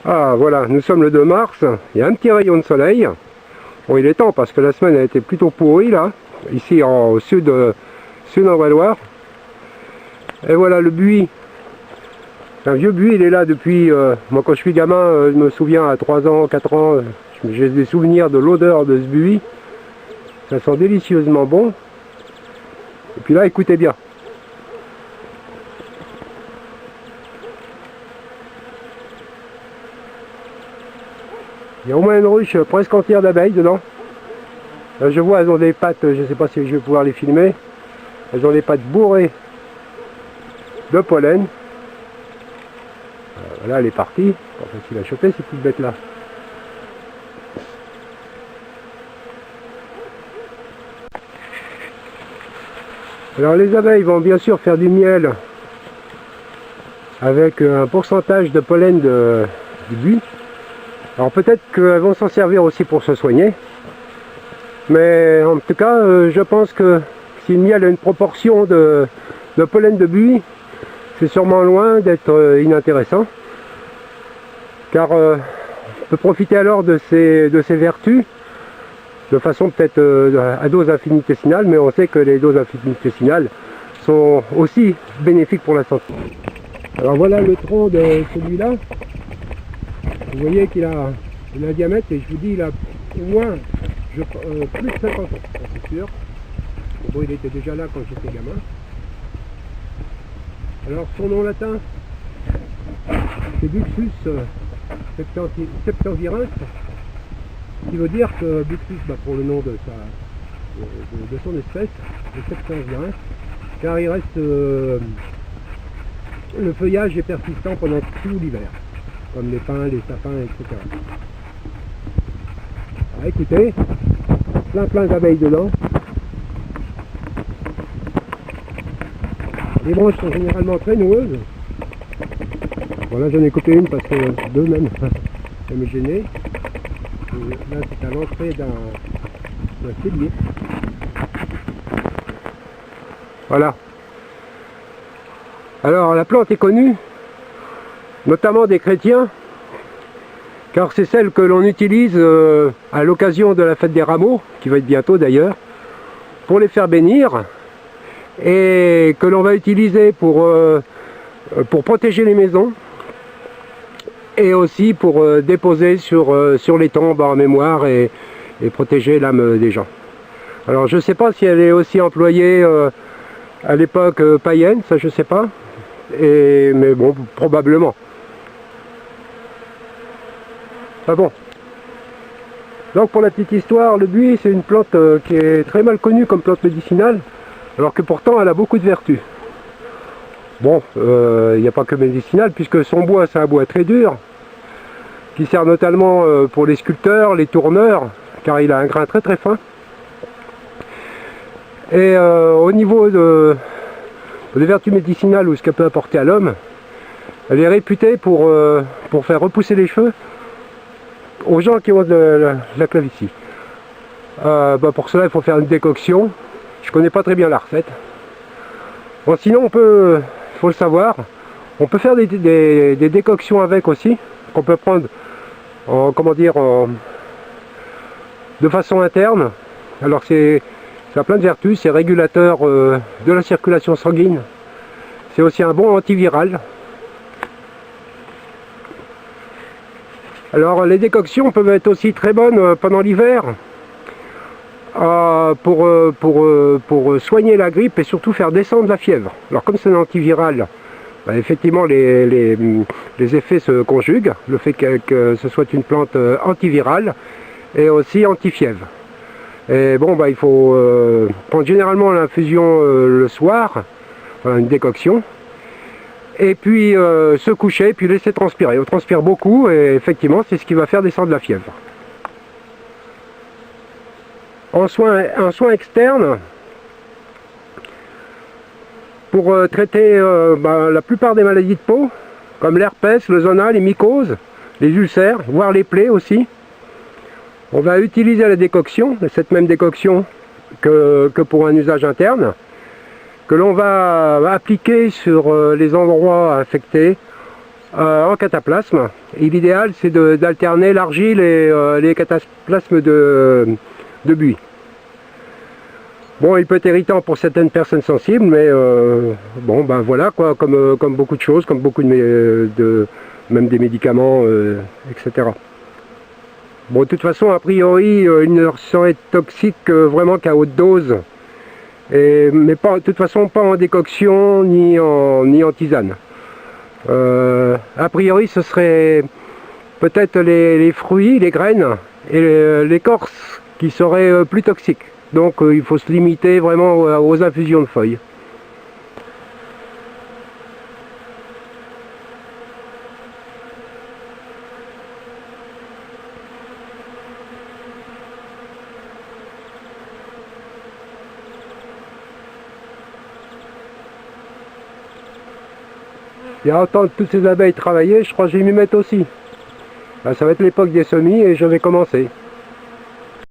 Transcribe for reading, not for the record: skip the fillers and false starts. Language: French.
Ah voilà, nous sommes le 2 mars, il y a un petit rayon de soleil. Bon, il est temps parce que la semaine a été plutôt pourrie là, ici au sud, sud en Val-Loire. Et voilà le buis. Un vieux buis, il est là depuis, moi quand je suis gamin, je me souviens à 3 ans, 4 ans, j'ai des souvenirs de l'odeur de ce buis. Ça sent délicieusement bon. Et puis là, écoutez bien. Il y a au moins une ruche presque entière d'abeilles dedans. Là, je vois, elles ont des pattes, je ne sais pas si je vais pouvoir les filmer. Elles ont des pattes bourrées de pollen. Voilà, elle est partie. Pas facile à choper ces petites bêtes là. Alors les abeilles vont bien sûr faire du miel avec un pourcentage de pollen du buis. Alors peut-être qu'elles vont s'en servir aussi pour se soigner. Mais en tout cas, je pense que si le miel a une proportion de pollen de buis, c'est sûrement loin d'être inintéressant. Car on peut profiter alors de ces vertus de façon peut-être à dose infinitésimale, mais on sait que les doses infinitésimales sont aussi bénéfiques pour la santé. Alors voilà le tronc de celui-là. Vous voyez qu'il a un diamètre, et je vous dis il a au moins plus de 50 ans, c'est sûr. Bon, il était déjà là quand j'étais gamin. Alors son nom latin, c'est Buxus septemvirens, qui veut dire que Buxus, pour le nom de son espèce, le septemvirens, car il reste, le feuillage est persistant pendant tout l'hiver, comme les pins, les sapins, etc. Alors écoutez, plein d'abeilles dedans. Les branches sont généralement très noueuses. Voilà, j'en ai coupé une parce que deux même, ça me gênait. Là, c'est à l'entrée d'un cellier. Voilà. Alors, la plante est connue, notamment des chrétiens, car c'est celle que l'on utilise à l'occasion de la fête des rameaux, qui va être bientôt d'ailleurs, pour les faire bénir, et que l'on va utiliser pour protéger les maisons, et aussi pour déposer sur les tombes en mémoire et protéger l'âme des gens. Alors je ne sais pas si elle est aussi employée à l'époque païenne, ça je ne sais pas, mais bon, probablement. Ah bon. Donc pour la petite histoire, le buis c'est une plante qui est très mal connue comme plante médicinale, alors que pourtant elle a beaucoup de vertus. Bon, il n'y a pas que médicinal, puisque son bois c'est un bois très dur, qui sert notamment pour les sculpteurs, les tourneurs, car il a un grain très fin. Et au niveau des vertus médicinales ou ce qu'elle peut apporter à l'homme, elle est réputée pour faire repousser les cheveux aux gens qui ont de la calvitie. Pour cela il faut faire une décoction. Je connais pas très bien la recette. Bon, sinon il faut le savoir, on peut faire des décoctions avec aussi, qu'on peut prendre de façon interne. Alors ça a plein de vertus, c'est régulateur de la circulation sanguine, c'est aussi un bon antiviral. Alors les décoctions peuvent être aussi très bonnes pendant l'hiver, pour soigner la grippe et surtout faire descendre la fièvre. Alors comme c'est un antiviral, effectivement les effets se conjuguent, le fait que ce soit une plante antivirale et aussi anti-fièvre. Et bon, il faut prendre généralement l'infusion le soir, une décoction, et puis se coucher, puis laisser transpirer. On transpire beaucoup et effectivement c'est ce qui va faire descendre la fièvre. Un soin externe, pour traiter la plupart des maladies de peau, comme l'herpès, le zona, les mycoses, les ulcères, voire les plaies aussi. On va utiliser la décoction, cette même décoction que pour un usage interne, que l'on va appliquer sur les endroits affectés en cataplasme. Et l'idéal, c'est d'alterner l'argile et les cataplasmes de buis. Bon, il peut être irritant pour certaines personnes sensibles, mais bon, ben voilà, quoi, comme beaucoup de choses, comme beaucoup même des médicaments, etc. Bon, de toute façon, a priori, il ne saurait être toxique vraiment qu'à haute dose, mais pas, de toute façon, pas en décoction ni en tisane. A priori, ce serait peut-être les fruits, les graines et l'écorce qui seraient plus toxiques. Donc il faut se limiter vraiment aux infusions de feuilles. Et à entendre toutes ces abeilles travailler, je crois que je vais m'y mettre aussi. Ben, ça va être l'époque des semis et je vais commencer.